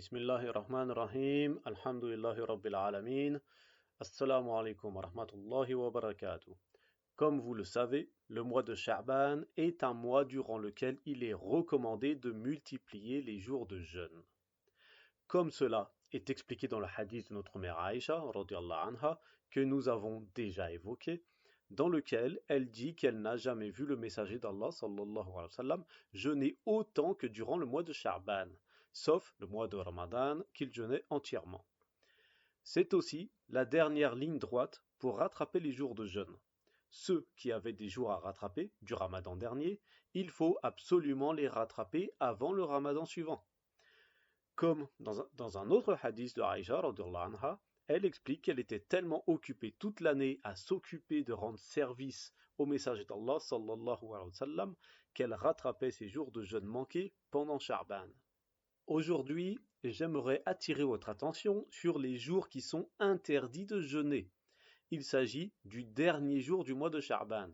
Bismillahirrahmanirrahim. Alhamdulillahi Rabbil Alamin. Assalamu alaikum wa rahmatullahi wa barakatuh. Comme vous le savez, le mois de Sha'ban est un mois durant lequel il est recommandé de multiplier les jours de jeûne. Comme cela est expliqué dans le hadith de notre mère Aïcha, radiyallahu anha, que nous avons déjà évoqué, dans lequel elle dit qu'elle n'a jamais vu le messager d'Allah, sallallahu alayhi wa sallam, jeûner autant que durant le mois de Sha'ban, sauf le mois de Ramadan qu'il jeûnait entièrement. C'est aussi la dernière ligne droite pour rattraper les jours de jeûne. Ceux qui avaient des jours à rattraper du Ramadan dernier, il faut absolument les rattraper avant le Ramadan suivant. Comme dans un autre hadith de Aïcha, radhiyallahu anha, elle explique qu'elle était tellement occupée toute l'année à s'occuper de rendre service au messager d'Allah, sallallahu alayhi wa sallam, qu'elle rattrapait ses jours de jeûne manqués pendant Sha'ban. Aujourd'hui, j'aimerais attirer votre attention sur les jours qui sont interdits de jeûner. Il s'agit du dernier jour du mois de Sha'ban.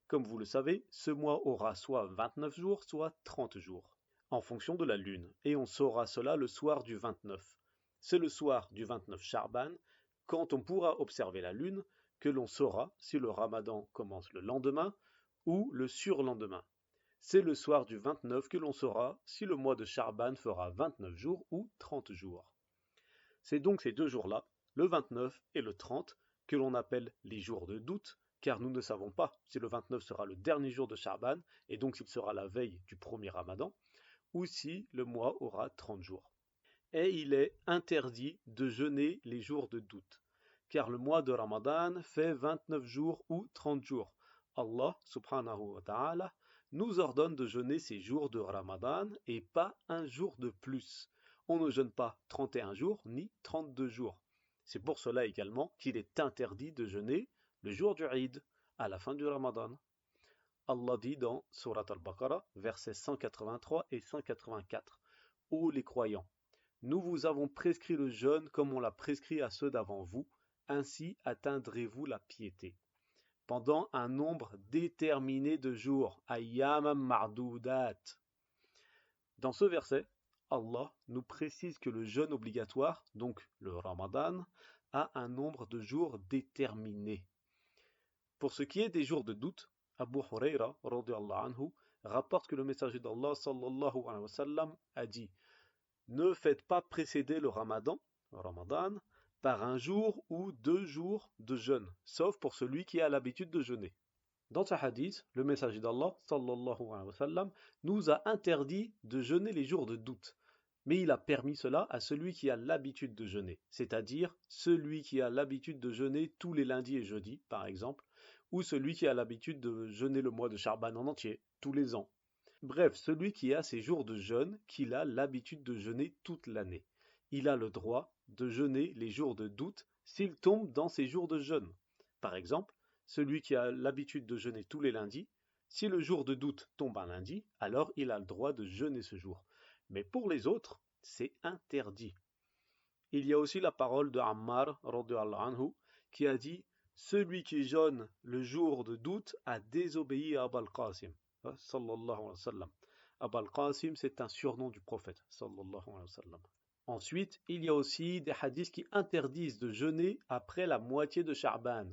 Comme vous le savez, ce mois aura soit 29 jours, soit 30 jours, en fonction de la lune, et on saura cela le soir du 29. C'est le soir du 29 Sha'ban, quand on pourra observer la lune, que l'on saura si le Ramadan commence le lendemain ou le surlendemain. C'est le soir du 29 que l'on saura si le mois de Sha'ban fera 29 jours ou 30 jours. C'est donc ces deux jours-là, le 29 et le 30, que l'on appelle les jours de doute, car nous ne savons pas si le 29 sera le dernier jour de Sha'ban, et donc s'il sera la veille du premier Ramadan, ou si le mois aura 30 jours. Et il est interdit de jeûner les jours de doute, car le mois de Ramadan fait 29 jours ou 30 jours. Allah subhanahu wa ta'ala nous ordonne de jeûner ces jours de Ramadan et pas un jour de plus. On ne jeûne pas 31 jours ni 32 jours. C'est pour cela également qu'il est interdit de jeûner le jour du Eid, à la fin du Ramadan. Allah dit dans Surat al-Baqarah, versets 183 et 184, Ô les croyants, nous vous avons prescrit le jeûne comme on l'a prescrit à ceux d'avant vous, ainsi atteindrez-vous la piété. Pendant un nombre déterminé de jours, ayyamam ma'doudat. Dans ce verset, Allah nous précise que le jeûne obligatoire, donc le Ramadan, a un nombre de jours déterminé. Pour ce qui est des jours de doute, Abu Huraira radhiyallahu anhu rapporte que le messager d'Allah sallallahu alayhi wa sallam a dit: ne faites pas précéder le Ramadan par un jour ou 2 jours de jeûne, sauf pour celui qui a l'habitude de jeûner. Dans ce hadith, le messager d'Allah sallallahu alayhi wa sallam nous a interdit de jeûner les jours de doute, mais il a permis cela à celui qui a l'habitude de jeûner, c'est-à-dire celui qui a l'habitude de jeûner tous les lundis et jeudis, par exemple, ou celui qui a l'habitude de jeûner le mois de Sha'ban en entier, tous les ans. Bref, celui qui a ses jours de jeûne, qu'il a l'habitude de jeûner toute l'année. Il a le droit de jeûner les jours de doute s'il tombe dans ses jours de jeûne. Par exemple, celui qui a l'habitude de jeûner tous les lundis, si le jour de doute tombe un lundi, alors il a le droit de jeûner ce jour. Mais pour les autres, c'est interdit. Il y a aussi la parole de Ammar radhiyallahu anhu qui a dit: celui qui jeûne le jour de doute a désobéi à Abul Qasim sallallahu alayhi wa sallam. Abul Qasim, c'est un surnom du prophète sallallahu alayhi wa sallam. Ensuite, il y a aussi des hadiths qui interdisent de jeûner après la moitié de Sha'ban,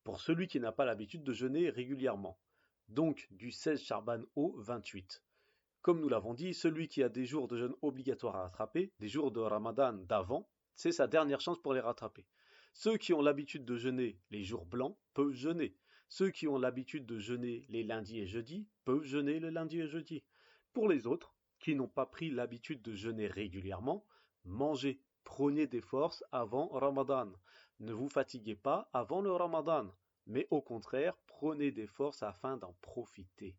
pour celui qui n'a pas l'habitude de jeûner régulièrement, donc du 16 Sha'ban au 28. Comme nous l'avons dit, celui qui a des jours de jeûne obligatoires à rattraper, des jours de Ramadan d'avant, c'est sa dernière chance pour les rattraper. Ceux qui ont l'habitude de jeûner les jours blancs peuvent jeûner. Ceux qui ont l'habitude de jeûner les lundis et jeudis peuvent jeûner le lundi et jeudi. Pour les autres, qui n'ont pas pris l'habitude de jeûner régulièrement, mangez, prenez des forces avant Ramadan. Ne vous fatiguez pas avant le Ramadan, mais au contraire, prenez des forces afin d'en profiter.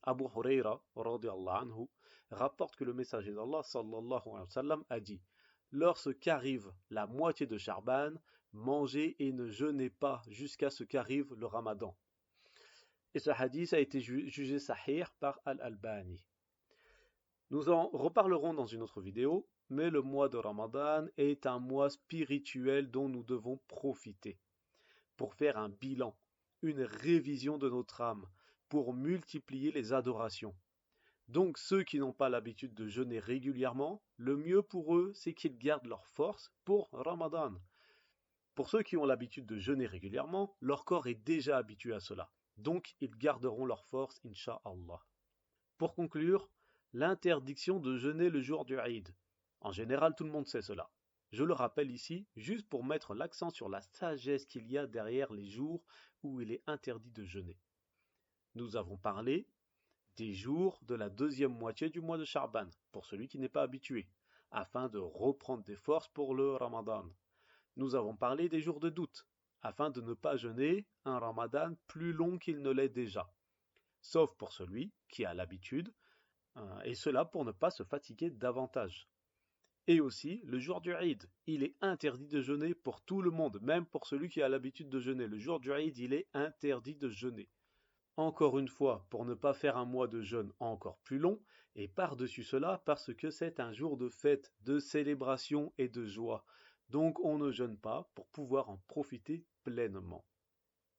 Abu Huraira radhiyallahu anhu rapporte que le messager d'Allah sallallahu alayhi wa sallam a dit: lorsqu'arrive la moitié de Sha'ban, mangez et ne jeûnez pas jusqu'à ce qu'arrive le Ramadan. Et ce hadith a été jugé sahih par Al-Albani. Nous en reparlerons dans une autre vidéo, mais le mois de Ramadan est un mois spirituel dont nous devons profiter pour faire un bilan, une révision de notre âme, pour multiplier les adorations. Donc ceux qui n'ont pas l'habitude de jeûner régulièrement, le mieux pour eux, c'est qu'ils gardent leur force pour Ramadan. Pour ceux qui ont l'habitude de jeûner régulièrement, leur corps est déjà habitué à cela. Donc ils garderont leur force, Inch'Allah. Pour conclure, l'interdiction de jeûner le jour du Eid. En général, tout le monde sait cela. Je le rappelle ici, juste pour mettre l'accent sur la sagesse qu'il y a derrière les jours où il est interdit de jeûner. Nous avons parlé des jours de la deuxième moitié du mois de Sha'ban, pour celui qui n'est pas habitué, afin de reprendre des forces pour le Ramadan. Nous avons parlé des jours de doute, afin de ne pas jeûner un Ramadan plus long qu'il ne l'est déjà, sauf pour celui qui a l'habitude, et cela pour ne pas se fatiguer davantage. Et aussi, le jour du Eid, il est interdit de jeûner pour tout le monde, même pour celui qui a l'habitude de jeûner. Le jour du Eid, il est interdit de jeûner. Encore une fois, pour ne pas faire un mois de jeûne encore plus long, et par-dessus cela, parce que c'est un jour de fête, de célébration et de joie. Donc on ne jeûne pas pour pouvoir en profiter pleinement.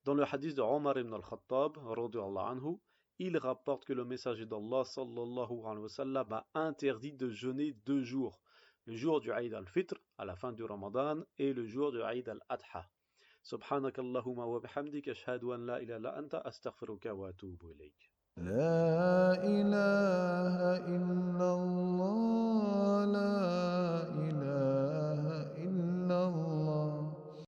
Dans le hadith de Omar ibn al-Khattab, anhu, il rapporte que le messager d'Allah sallallahu alayhi wa sallam a interdit de jeûner 2 jours, le jour du Eid al-Fitr, à la fin du Ramadan, et le jour du Eid al-Adha. سبحانك اللهم وبحمدك أشهد أن لا إله إلا أنت أستغفرك وأتوب إليك.